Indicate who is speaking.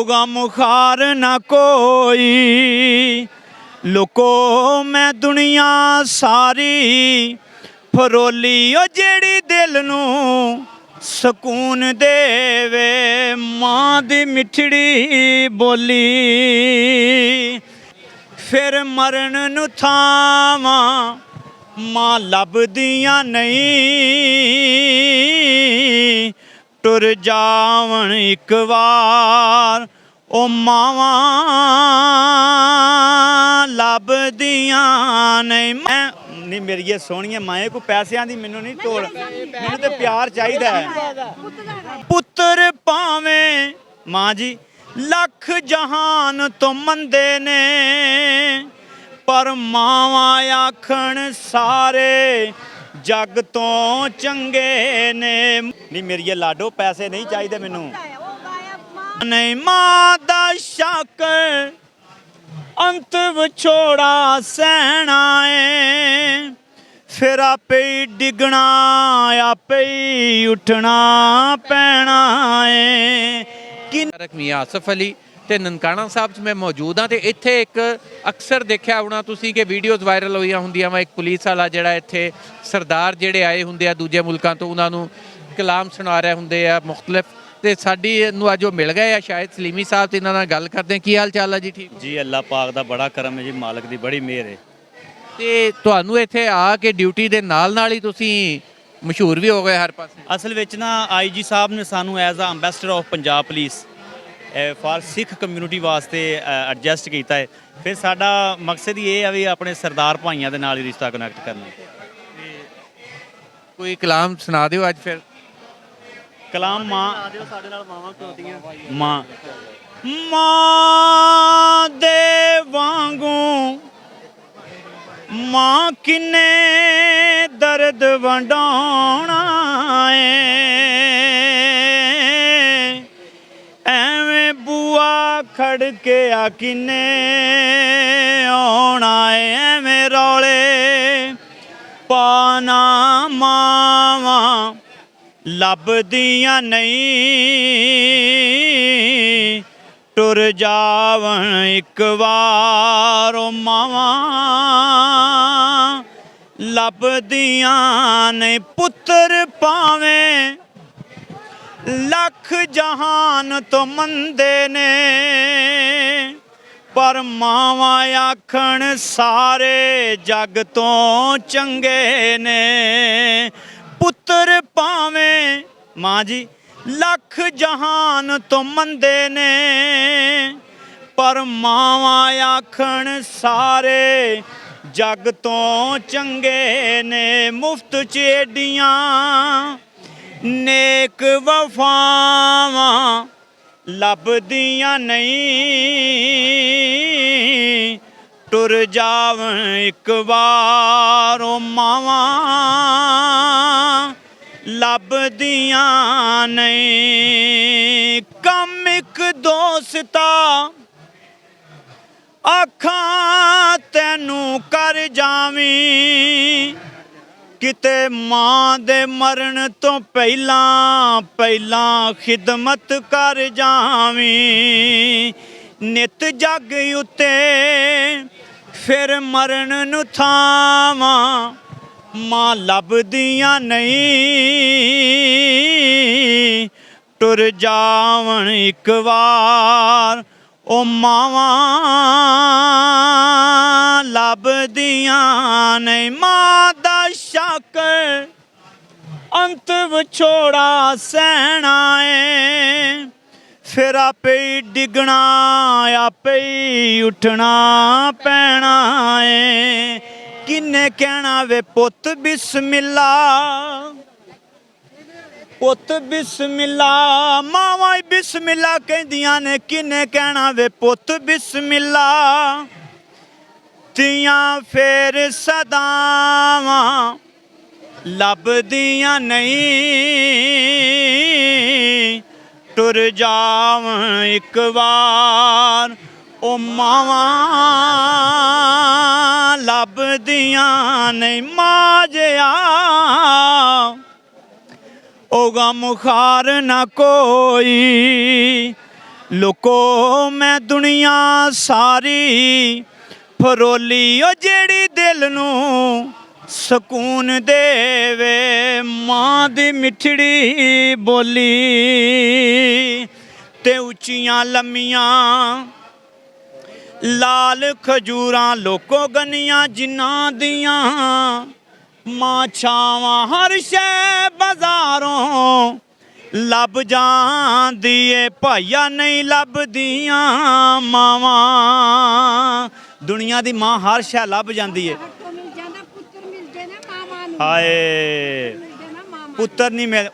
Speaker 1: गम खार ना कोई, लुको मैं दुनिया सारी, फरोली ओ जेड़ी दिल नू सकून देवे, मां दी मिठड़ी बोली। फिर मरण नू थावां मां लभदियां नहीं, टुर जावन एक वार ओ मावां लभदियां नहीं। मैं नहीं मेरी सोहणियां माए को पैसियां दी मैनू नहीं तोड़, मैनू ते प्यार चाहिदा है। पुत्तर भावें मां जी लख जहान तो मंदे ने, पर मावां आखण सारे जग तो चंगे ने। नहीं मेरी लाडो पैसे नहीं चाहिए मैनू, नहीं मां दा शक अंत विछोड़ा सहना है, फिर आपे ही डिगना आपे ही उठना पैना है।
Speaker 2: मियां आसफ अली ਤੇ ਨਨਕਾਣਾ ਸਾਹਿਬ 'ਚ ਮੈਂ ਮੌਜੂਦ ਹਾਂ ਤੇ ਇੱਥੇ ਇੱਕ ਅਕਸਰ ਦੇਖਿਆ ਹੋਣਾ ਤੁਸੀਂ ਕਿ ਵੀਡੀਓਜ਼ ਵਾਇਰਲ ਹੋਈਆਂ ਹੁੰਦੀਆਂ ਵਾ, ਇੱਕ ਪੁਲਿਸ ਵਾਲਾ ਜਿਹੜਾ ਇੱਥੇ ਸਰਦਾਰ ਜਿਹੜੇ ਆਏ ਹੁੰਦੇ ਆ ਦੂਜੇ ਮੁਲਕਾਂ ਤੋਂ ਉਹਨਾਂ ਨੂੰ ਕਲਾਮ ਸੁਣਾ ਰਹੇ ਹੁੰਦੇ ਆ ਮੁਖਤਲਿਫ, ਤੇ ਸਾਡੀ ਨੂੰ ਅੱਜ ਉਹ ਮਿਲ ਗਏ ਆ ਸ਼ਾਇਦ ਸਲੀਮੀ ਸਾਹਿਬ, ਤੇ ਇਹਨਾਂ ਨਾਲ ਗੱਲ ਕਰਦੇ ਆ। ਕੀ ਹਾਲ ਚਾਲ ਆ ਜੀ? ਠੀਕ
Speaker 1: ਜੀ, ਅੱਲਾਹ ਪਾਕ ਦਾ ਬੜਾ ਕਰਮ ਹੈ ਜੀ, ਮਾਲਕ ਦੀ ਬੜੀ ਮਿਹਰ ਹੈ।
Speaker 2: ਤੇ ਤੁਹਾਨੂੰ ਇੱਥੇ ਆ ਕੇ ਡਿਊਟੀ ਦੇ ਨਾਲ ਹੀ ਤੁਸੀਂ ਮਸ਼ਹੂਰ ਵੀ ਹੋ ਗਏ ਹਰ ਪਾਸੇ।
Speaker 1: ਅਸਲ ਵਿੱਚ ਨਾ IG ਸਾਹਿਬ ਨੇ ਸਾਨੂੰ as a ambassador of Punjab police for Sikh community ਵਾਸਤੇ ਐਡਜਸਟ ਕੀਤਾ ਹੈ। ਫਿਰ ਸਾਡਾ ਮਕਸਦ ਹੀ ਇਹ ਆ ਵੀ ਆਪਣੇ ਸਰਦਾਰ ਭਾਈਆਂ ਦੇ ਨਾਲ ਹੀ ਰਿਸ਼ਤਾ ਕਨੈਕਟ ਕਰਨਾ।
Speaker 2: ਕੋਈ ਕਲਾਮ ਸੁਣਾ ਦਿਓ ਅੱਜ ਫਿਰ।
Speaker 1: ਕਲਾਮ ਮਾਂ
Speaker 3: ਸਾਡੇ ਨਾਲ ਮਾਵਾਂ ਖਲੋਤੀਆਂ,
Speaker 1: ਮਾਂ ਮਾਂ ਦੇ ਵਾਂਗੂ ਮਾਂ ਕਿੰਨੇ ਦਰਦ ਵੰਡਾਉਣਾ ਏ, ਐਵੇਂ ਬੂਆ ਖੜ ਕੇ ਆ ਕਿੰਨੇ ਆਉਣਾ ਏ, ਐਵੇਂ ਰੌਲੇ ਪਾਣਾ ਮਾਵਾਂ ਲੱਭਦੀਆਂ ਨਹੀਂ, ਟੁਰ ਜਾਵਣ ਇੱਕ ਵਾਰ ਓ ਮਾਵਾਂ ਲੱਭਦੀਆਂ ਨਹੀਂ। ਪੁੱਤਰ ਭਾਵੇਂ ਲੱਖ ਜਹਾਨ ਤੋਂ ਮੰਦੇ ਨੇ, ਪਰ ਮਾਵਾਂ ਆਖਣ ਸਾਰੇ ਜਗ ਤੋਂ ਚੰਗੇ ਨੇ। ਪੁੱਤਰ ਭਾਵੇਂ ਮਾਂ ਜੀ ਲੱਖ ਜਹਾਨ ਤੋਂ ਮੰਦੇ ਨੇ, ਪਰ ਮਾਵਾਂ ਆਖਣ ਸਾਰੇ ਜਗ ਤੋਂ ਚੰਗੇ ਨੇ। ਮੁਫਤ ਚ ਏਡੀਆਂ ਨੇਕ ਵਫਾਵਾਂ ਲੱਭਦੀਆਂ ਨਹੀਂ, ਟੁਰ ਜਾਵਣ ਇੱਕ ਵਾਰ ਓ ਮਾਵਾਂ ਲੱਭਦੀਆਂ ਨਹੀਂ। ਕੰਮ ਇੱਕ ਦੋਸਤਾ ਅੱਖਾਂ ਤੈਨੂੰ ਕਰ ਜਾਵੀਂ, ਕਿਤੇ ਮਾਂ ਦੇ ਮਰਨ ਤੋਂ ਪਹਿਲਾਂ ਖਿਦਮਤ ਕਰ ਜਾਵੀਂ। ਨਿਤ ਜੱਗ ਉੱਤੇ ਫਿਰ ਮਰਨ ਨੂੰ ਥਾਵਾਂ ਮਾਂ ਲੱਭਦੀਆਂ ਨਹੀਂ, ਟੁਰ ਜਾਵਣ ਇੱਕ ਵਾਰ ਓ ਮਾਵਾਂ ਲੱਭਦੀਆਂ ਨਹੀਂ। ਮਾਂ ਦਾ ਸ਼ੱਕ ਅੰਤ ਵਿਛੋੜਾ ਸਹਿਣਾ ਏ, ਫਿਰ ਆਪੇ ਹੀ ਡਿੱਗਣਾ ਆਪੇ ਹੀ ਉੱਠਣਾ ਪੈਣਾ ਏ। ਕਿੰਨੇ ਕਹਿਣਾ ਵੇ ਪੁੱਤ ਬਿਸਮਿल्ला, ਪੁੱਤ ਬਿਸਮਿल्ला, ਮਾਵਾਂ ਹੀ ਬਿਸਮਿल्ला ਕਹਿੰਦੀਆਂ ਨੇ। ਕਿੰਨੇ ਕਹਿਣਾ ਵੇ ਪੁੱਤ ਬਿਸਮਿल्ला, ਤੀਆਂ ਫੇਰ ਸਦਾਵਾਂ ਲੱਭਦੀਆਂ ਨਹੀਂ, ਟੁਰ ਜਾਵਣ ਇੱਕ ਵਾਰ ਓ ਮਾਵਾਂ ਲੱਭਦੀਆਂ ਨਹੀਂ। ਮਾਂ ਜਿਹਾ ਓ ਗਮ ਖਾਰ ਨਾ ਕੋਈ, ਲੋਕੋ ਮੈਂ ਦੁਨੀਆ ਸਾਰੀ ਫਰੋਲੀ ਓ ਜਿਹੜੀ ਦਿਲ ਨੂੰ ਸਕੂਨ ਦੇਵੇ, ਮਾਂ ਦੀ ਮਿੱਠੜੀ ਬੋਲੀ ਤੇ ਉੱਚੀਆਂ ਲੰਮੀਆਂ ਲਾਲ ਖਜੂਰਾਂ ਲੋਕੋ ਗੰਨੀਆਂ ਜਿਨ੍ਹਾਂ ਦੀਆਂ ਮਾਂ ਛਾਵਾਂ ਹਰ ਸ਼ੈ ਬਾਜ਼ਾਰੋਂ ਲੱਭ ਜਾਂਦੀ ਏ ਭਾਈਆ ਨਹੀਂ ਲੱਭਦੀਆਂ ਮਾਵਾਂ। ਦੁਨੀਆ ਦੀ ਮਾਂ ਹਰ ਸ਼ੈ ਲੱਭ ਜਾਂਦੀ ਏ,
Speaker 4: ਮਿਲ ਜਾਂਦਾ ਪੁੱਤਰ ਮਿਲ ਜੇ ਨਾ ਮਾਵਾਂ ਨੂੰ
Speaker 1: ਹਾਏ
Speaker 4: ਮਿਲ ਜੇ ਨਾ ਮਾਵਾਂ
Speaker 1: ਪੁੱਤਰ ਨਹੀਂ ਮਿਲ